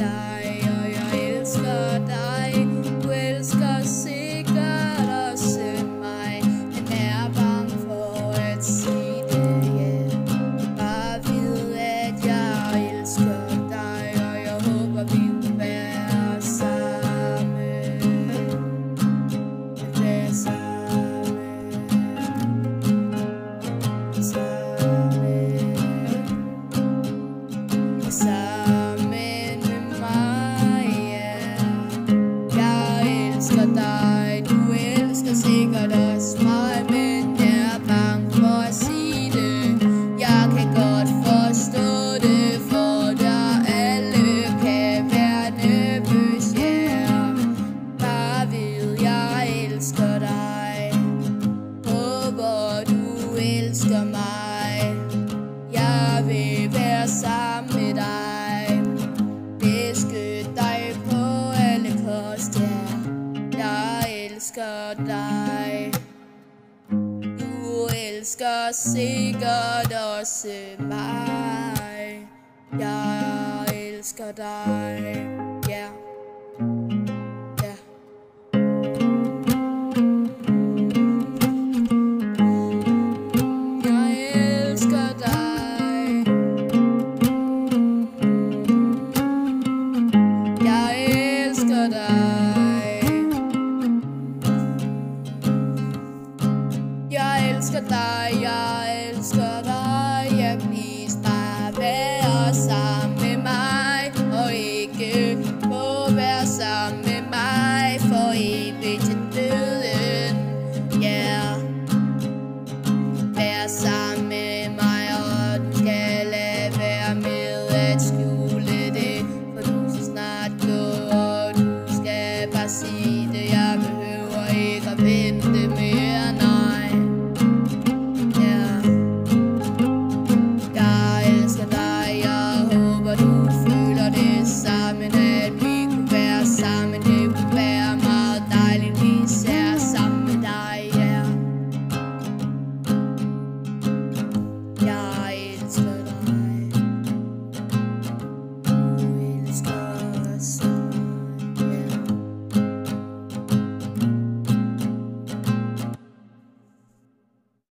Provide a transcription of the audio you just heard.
dig, og jeg elsker dig. Du elsker sikkert også mig, men er bange for at sige det, ja. Bare vid, at jeg elsker dig, og jeg håber, vi vil være sammen. Være sammen. Sammen med mig, ja. Jeg elsker dig, du elsker sikkert også mig, men jeg er bange for at sige det. Jeg kan godt forstå det, for der alle kan være nervøs, ja. Bare ved, jeg elsker dig. Håber du elsker mig. Jeg vil være sammen med dig, beskytte dig på alle koster. Jeg elsker dig. Du elsker sikkert også mig. Jeg elsker dig, ja. Ja. Jeg elsker dig. Jeg elsker dig. Jeg elsker dig, jeg elsker dig. Ja, please bare vær sammen med mig, og ikke må være sammen med mig for evigt til døden. Ja, vær sammen med mig, og du skal lade være med at skjule det, for du skal snart gå, og du skal bare sige det. Jeg behøver ikke at vente mere, nej. Ja, jeg elsker dig, jeg håber du føler det samme.